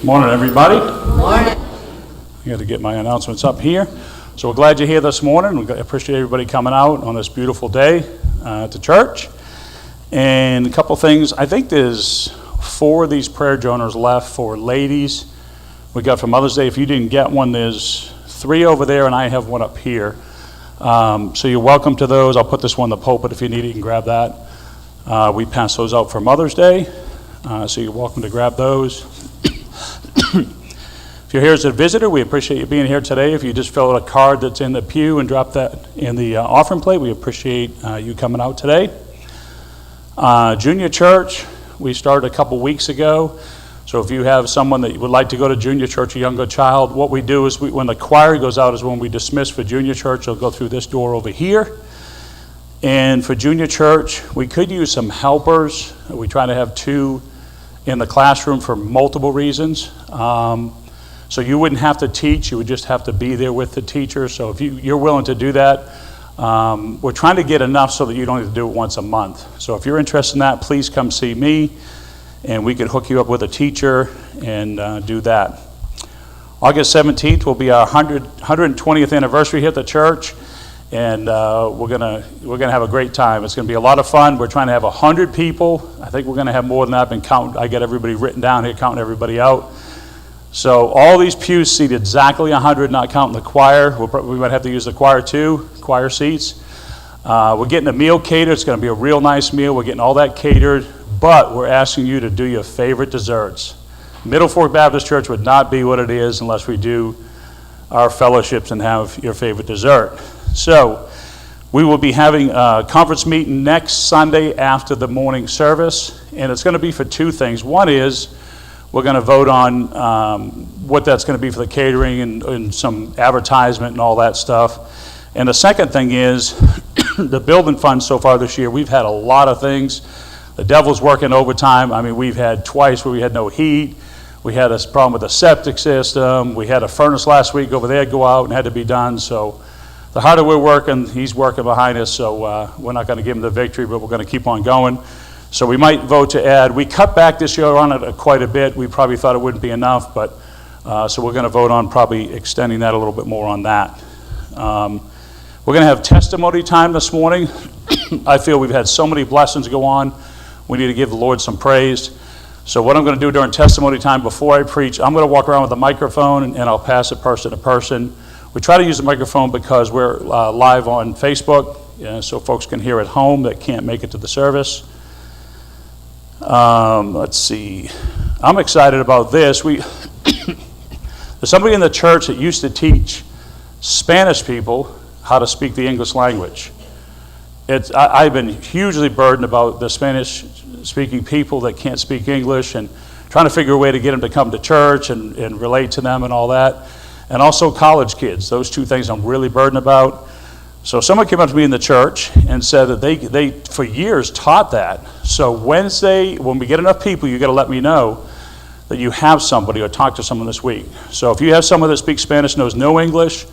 Morning, everybody. Morning. I got to get my announcements up here. So we're glad you're here this morning. We appreciate everybody coming out on this beautiful day to church. And a couple things. I think there's 4 of these prayer journals left for ladies. We got for Mother's Day. If you didn't get one, there's 3 over there, and I have one up here. So you're welcome to those. I'll put this one in the pulpit. If you need it, you can grab that. We pass those out for Mother's Day. So you're welcome to grab those. If you're here as a visitor, we appreciate you being here today. If you just fill out a card that's in the pew and drop that in the offering plate, we appreciate you coming out today. Junior church, we started a couple weeks ago. So if you have someone that would like to go to junior church, a younger child, what we do is when the choir goes out is when we dismiss for junior church, they'll go through this door over here. And for junior church, we could use some helpers. We try to have 2 in the classroom for multiple reasons. So you wouldn't have to teach, you would just have to be there with the teacher. So if you're willing to do that, we're trying to get enough so that you don't have to do it once a month. So if you're interested in that, please come see me, and we can hook you up with a teacher and do that. August 17th will be our 120th anniversary here at the church, and we're gonna have a great time. It's gonna be a lot of fun. We're trying to have 100 people. I think we're gonna have more than that. I've been counting. I got everybody written down here, counting everybody out. So all these pews seat exactly 100, not counting the choir. We might have to use the choir too, choir seats. We're getting a meal catered. It's going to be a real nice meal. We're getting all that catered, but we're asking you to do your favorite desserts. Middle Fork Baptist Church would not be what it is unless we do our fellowships and have your favorite dessert. So we will be having a conference meeting next Sunday after the morning service, and it's going to be for 2 things. One is we're going to vote on what that's going to be for the catering and some advertisement and all that stuff. And the second thing is the building fund so far this year, we've had a lot of things. The devil's working overtime. I mean, we've had twice where we had no heat. We had a problem with the septic system. We had a furnace last week over there go out and had to be done. So the harder we're working, he's working behind us. So we're not going to give him the victory, but we're going to keep on going. So we might vote to add. We cut back this year on it quite a bit. We probably thought it wouldn't be enough, but so we're going to vote on probably extending that a little bit more on that. We're going to have testimony time this morning. I feel we've had so many blessings go on. We need to give the Lord some praise. So what I'm going to do during testimony time before I preach, I'm going to walk around with a microphone and I'll pass it person to person. We try to use the microphone because we're live on Facebook, so folks can hear at home that can't make it to the service. Let's see. I'm excited about this. There's somebody in the church that used to teach Spanish people how to speak the English language. I've been hugely burdened about the Spanish-speaking people that can't speak English and trying to figure a way to get them to come to church and relate to them and all that. And also college kids. Those 2 things I'm really burdened about. So someone came up to me in the church and said that they for years taught that. So Wednesday, when we get enough people, you got to let me know that you have somebody or talk to someone this week. So if you have someone that speaks Spanish, knows no English,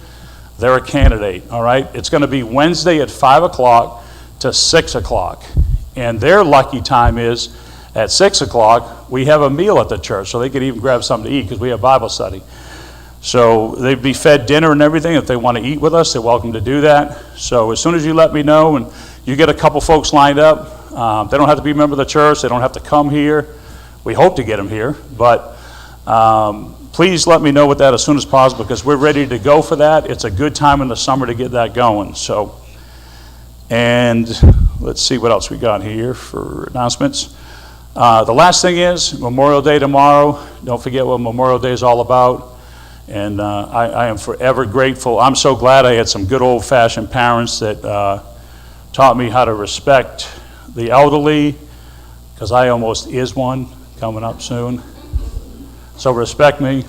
they're a candidate, all right? It's going to be Wednesday at 5 o'clock to 6 o'clock. And their lucky time is at 6 o'clock, we have a meal at the church, so they can even grab something to eat because we have Bible study. So they'd be fed dinner and everything. If they want to eat with us, they're welcome to do that. So as soon as you let me know and you get a couple folks lined up, they don't have to be a member of the church. They don't have to come here. We hope to get them here. But please let me know with that as soon as possible because we're ready to go for that. It's a good time in the summer to get that going. So, and let's see what else we got here for announcements. The last thing is Memorial Day tomorrow. Don't forget what Memorial Day is all about. And I am forever grateful. I'm so glad I had some good old-fashioned parents that taught me how to respect the elderly, because I almost is one coming up soon. So respect me.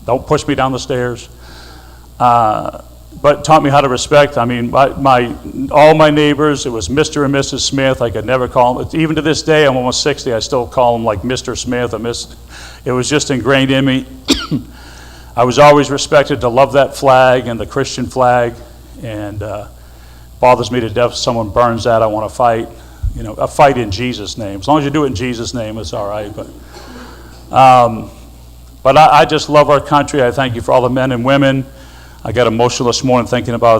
Don't push me down the stairs. But taught me how to respect. I mean, all my neighbors, it was Mr. and Mrs. Smith. I could never call them. Even to this day, I'm almost 60, I still call them like Mr. Smith or Miss. It was just ingrained in me. I was always respected to love that flag and the Christian flag, and bothers me to death if someone burns that. I want to fight. You know, a fight in Jesus' name. As long as you do it in Jesus' name, it's all right. But But I just love our country. I thank you for all the men and women. I got emotional this morning thinking about